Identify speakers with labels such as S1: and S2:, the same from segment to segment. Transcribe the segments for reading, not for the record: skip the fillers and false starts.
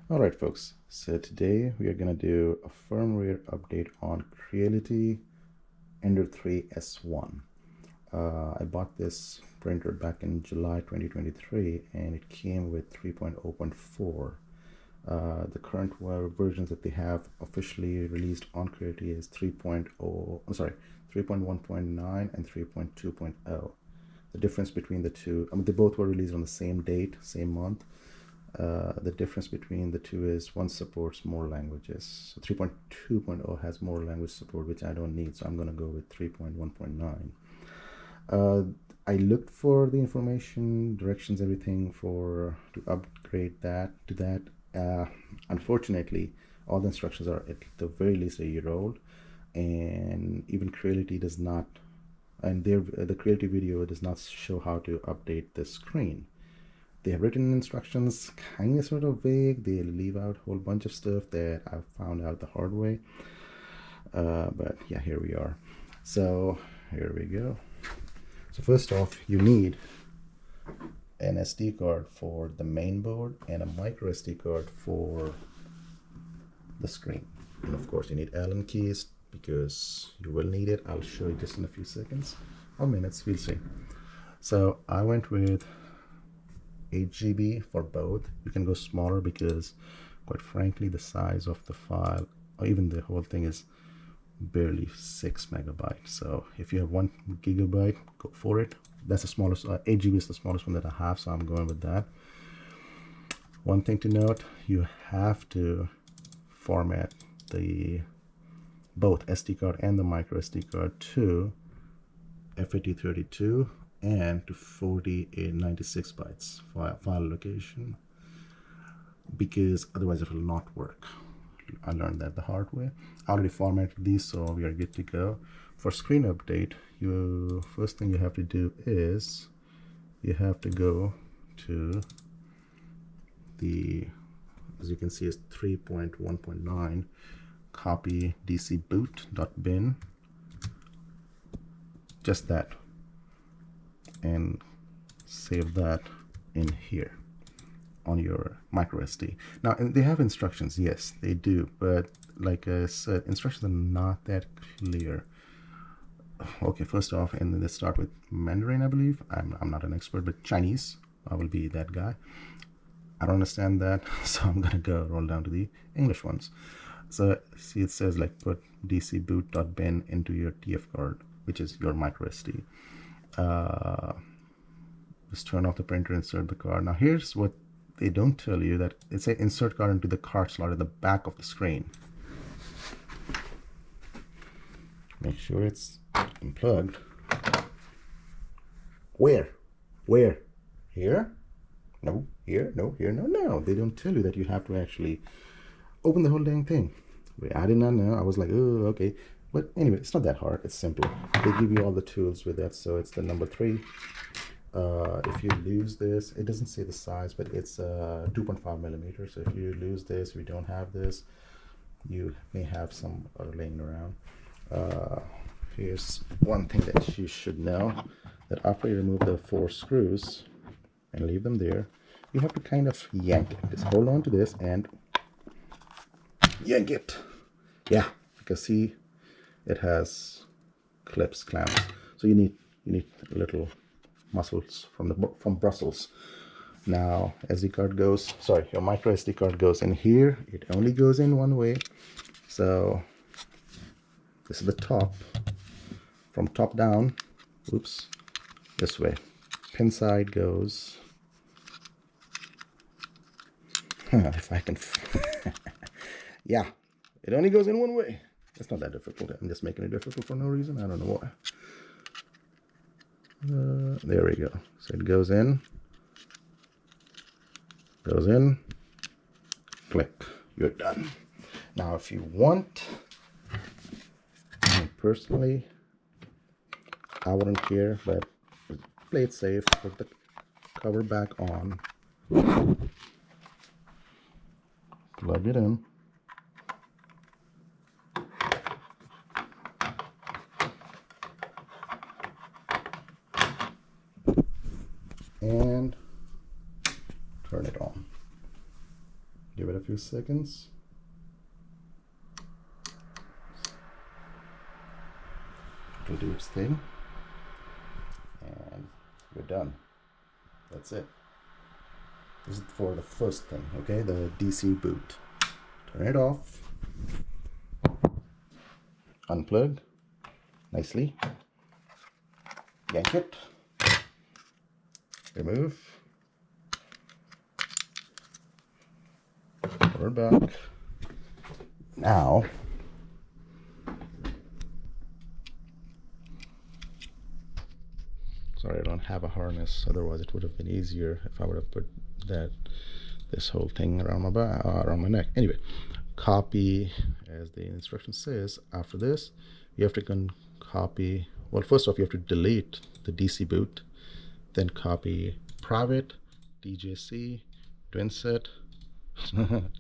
S1: All right, folks. So today we are going to do a firmware update on Creality Ender 3 S1. I bought this printer back in July 2023 and it came with 3.0.4. The current versions that they have officially released on Creality is 3.1.9 and 3.2.0. The difference between the two, they both were released on the same date, same month. The difference between the two is one supports more languages. So 3.2.0 has more language support, which I don't need, so I'm going to go with 3.1.9. I looked for the information, directions, everything to upgrade that to that. Unfortunately, all the instructions are at the very least a year old, and even Creality does not, and the Creality video does not show how to update the screen. They have written instructions kind of sort of vague. They leave out a whole bunch of stuff that I found out the hard way. But yeah, here we are. So here we go. So first off, you need an SD card for the main board and a micro SD card for the screen. And of course, you need Allen keys because you will need it. I'll show you just in a few seconds or minutes, we'll see. So I went with 8 GB for both. You can go smaller because quite frankly the size of the file or even the whole thing is barely 6 megabytes. So if you have 1 gigabyte, go for it. That's the smallest. 8 GB is the smallest one that I have, so I'm going with that. One thing to note, you have to format the both SD card and the micro SD card to FAT32 and to 4896 bytes file location, because otherwise it will not work. I learned that the hard way. I already formatted these, so we are good to go. For screen update, first thing you have to do is you have to go to the, as you can see, is 3.1.9, copy dcboot.bin, just that, and save that in here on your micro SD. Now, and they have instructions, yes, they do, but like I said, instructions are not that clear. Okay, first off, and then let's start with Mandarin, I believe. I'm not an expert, but Chinese, I will be that guy. I don't understand that, so I'm gonna go roll down to the English ones. So see, it says like put dcboot.bin into your TF card, which is your micro SD. Just turn off the printer, insert the card. Now here's what they don't tell you, that it says insert card into the card slot at the back of the screen. Make sure it's unplugged. Where? Here? No, here, no, here, no, no. They don't tell you that you have to actually open the whole dang thing. I did not know. I was like, oh, okay. But anyway, it's not that hard. It's simple. They give you all the tools with that. So it's the number 3. If you lose this, it doesn't say the size, but it's 2.5 millimeters. So if you lose this, if you don't have this, you may have some laying around. Here's one thing that you should know, that after you remove the 4 screws and leave them there, you have to kind of yank it. Just hold on to this and yank it. Yeah, because see, it has clamps, so you need little muscles from Brussels. Now SD card goes, sorry, your micro SD card goes in here. It only goes in one way, so this is the top, from top down, oops, this way. Pin side goes, if I can yeah, it only goes in one way. It's not that difficult. I'm just making it difficult for no reason. I don't know why. There we go. So it goes in, click, you're done. Now if you want, personally, I wouldn't care, but play it safe, put the cover back on, plug it in, and turn it on. Give it a few seconds. It'll do its thing. And we're done. That's it. This is for the first thing, okay? The DC boot. Turn it off. Unplug nicely. Yank it. Remove. Put it back. Now, sorry, I don't have a harness. Otherwise, it would have been easier if I would have put this whole thing around my back, around my neck. Anyway, copy, as the instruction says. After this, you have to copy. Well, first off, you have to delete the DC boot, then copy private, DJC, twinset,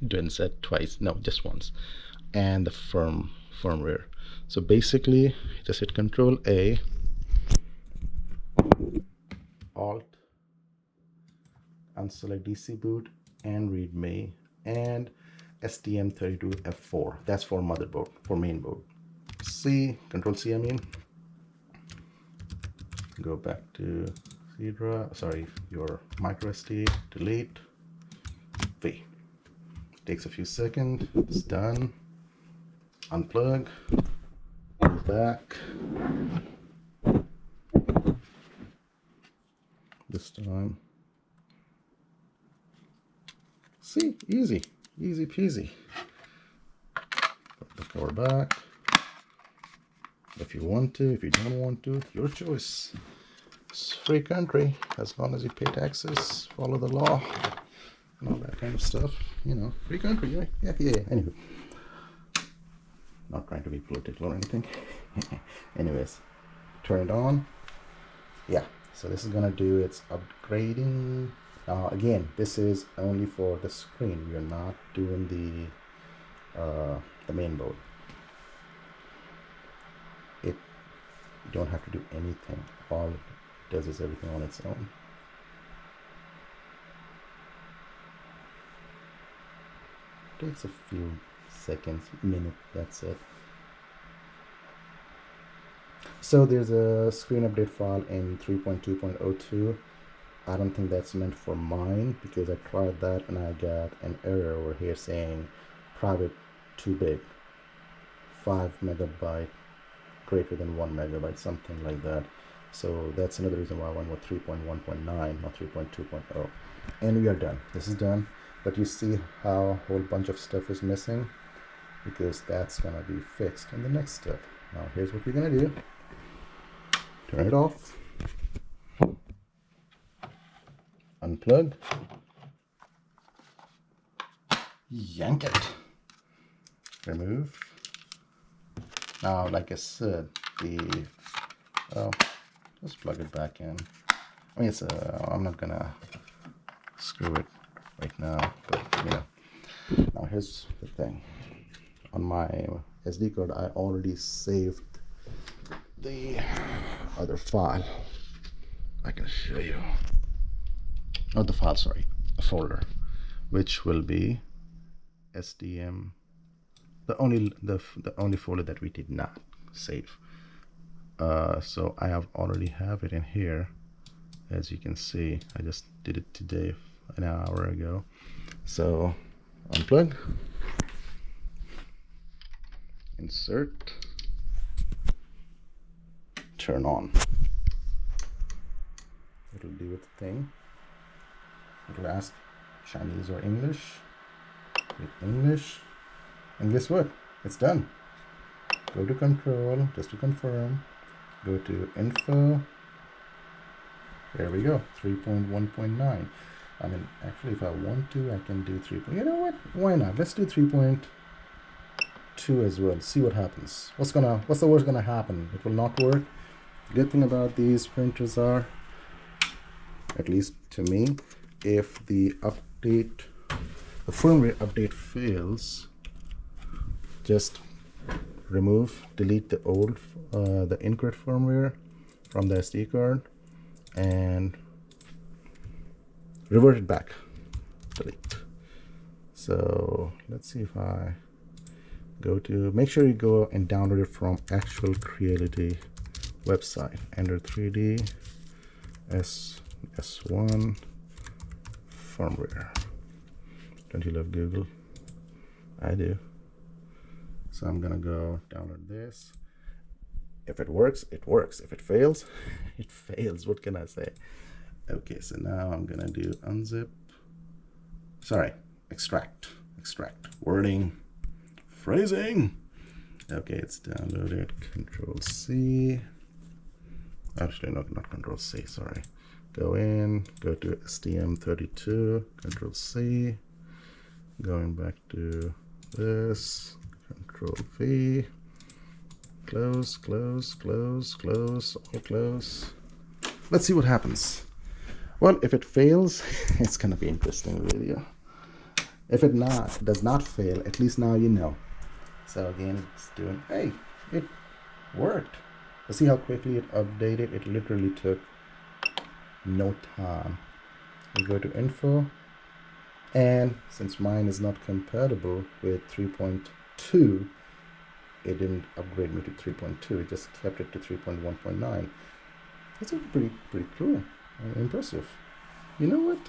S1: twinset twice, no, just once, and the firmware. So basically, just hit Control A, Alt, unselect DC boot and README, and STM32F4. That's for motherboard, for main board. C, Control C, I mean. Go back to your micro SD, delete, V. Takes a few seconds, it's done. Unplug, move back. This time, see, easy peasy. Put the power back. If you want to, if you don't want to, your choice. It's free country, as long as you pay taxes, follow the law, and all that kind of stuff. You know, free country, right? Yeah. Anyway, not trying to be political or anything. Anyways, turn it on. Yeah, so this is gonna do its upgrading. Now again, this is only for the screen. We are not doing the main board. You don't have to do anything. All it does is everything on its own. Takes a few seconds, minute, that's it. So there's a screen update file in 3.2.02. I don't think that's meant for mine, because I tried that and I got an error over here saying private too big, 5 megabyte greater than 1 megabyte, something like that. So that's another reason why I went with 3.1.9, not 3.2.0. And we are done. This is done. But you see how a whole bunch of stuff is missing, because that's gonna be fixed in the next step. Now here's what we're gonna do. Turn it off. Unplug. Yank it. Remove. Now, like I said, just plug it back in. I mean, I'm not gonna screw it right now, but you know. Now here's the thing. On my SD card, I already saved the other file. I can show you. Not the file, sorry, a folder, which will be STM. The only folder that we did not save. So I already have it in here. As you can see, I just did it today, an hour ago. So unplug, insert, turn on. It'll do its thing. It'll ask Chinese or English. Hit English. And guess what? It's done. Go to control, just to confirm. Go to info. There we go, 3.1.9. I mean, actually, if I want to, I can do 3. You know what? Why not? Let's do 3.2 as well. See what happens. What's the worst gonna happen? It will not work. Good thing about these printers are, at least to me, if the firmware update fails, just delete the old, the incorrect firmware from the SD card and revert it back. Delete. So let's see if I go to, make sure you go and download it from actual Creality website. Ender 3D S1 Firmware. Don't you love Google? I do. So I'm gonna go download this. If it works, it works. If it fails, it fails. What can I say? Okay, so now I'm gonna do unzip. Sorry, extract. Wording, phrasing. Okay, it's downloaded. Control C. Actually, not Control C. Sorry. Go in. Go to STM32. Control C. Going back to this. Control V. Close, all close. Let's see what happens. Well, if it fails, it's gonna be interesting video. If it does not fail, at least now you know. So again, it's doing, hey, it worked. Let's see how quickly it updated. It literally took no time. We go to info, and since mine is not compatible with 3.2, it didn't upgrade me to 3.2. It just kept it to 3.1.9. That's pretty cool and impressive. You know what?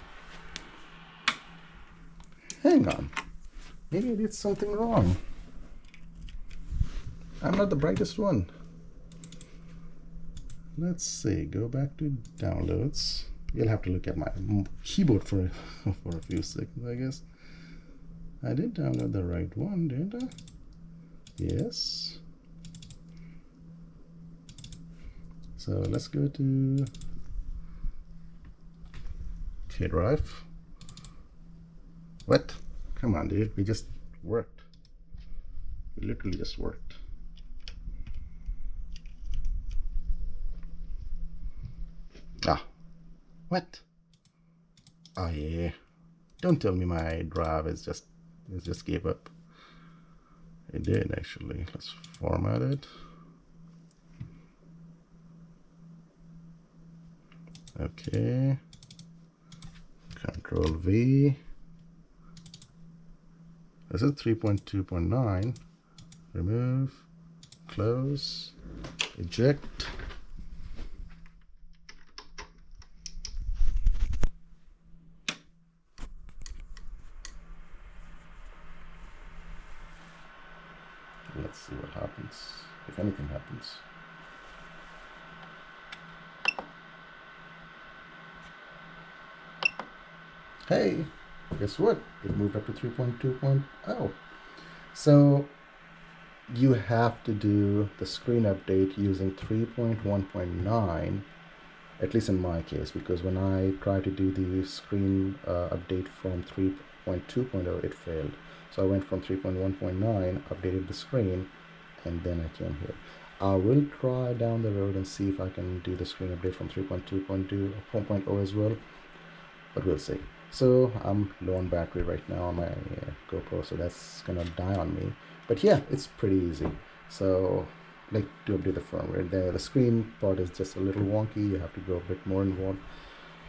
S1: Hang on. Maybe I did something wrong. I'm not the brightest one. Let's see. Go back to downloads. You'll have to look at my keyboard for a few seconds, I guess. I did download the right one, didn't I? Yes. So let's go to K drive. What? Come on, dude. We just worked. We literally just worked. Ah. What? Oh yeah. Don't tell me my drive is just gave up. It did actually. Let's format it. Okay. Control V. This is 3.2.9. Remove. Close. Eject. Let's see what happens, if anything happens. Hey, guess what? It moved up to 3.2.0. So you have to do the screen update using 3.1.9, at least in my case, because when I tried to do the screen update from 3.2.0, it failed. So I went from 3.1.9, updated the screen, and then I came here. I will try down the road and see if I can do the screen update from 3.2.0 as well, but we'll see. So I'm low on battery right now on my GoPro, so that's gonna die on me. But yeah, it's pretty easy. So like to update the firmware. The screen part is just a little wonky. You have to go a bit more involved.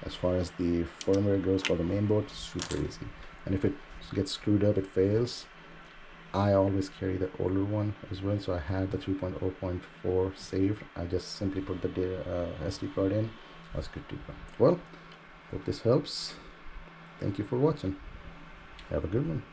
S1: As far as the firmware goes for the main board, super easy. And if it gets screwed up, it fails, I always carry the older one as well. So I had the 3.0.4 saved. I just simply put the SD card in. I was good to go. Well, hope this helps. Thank you for watching. Have a good one.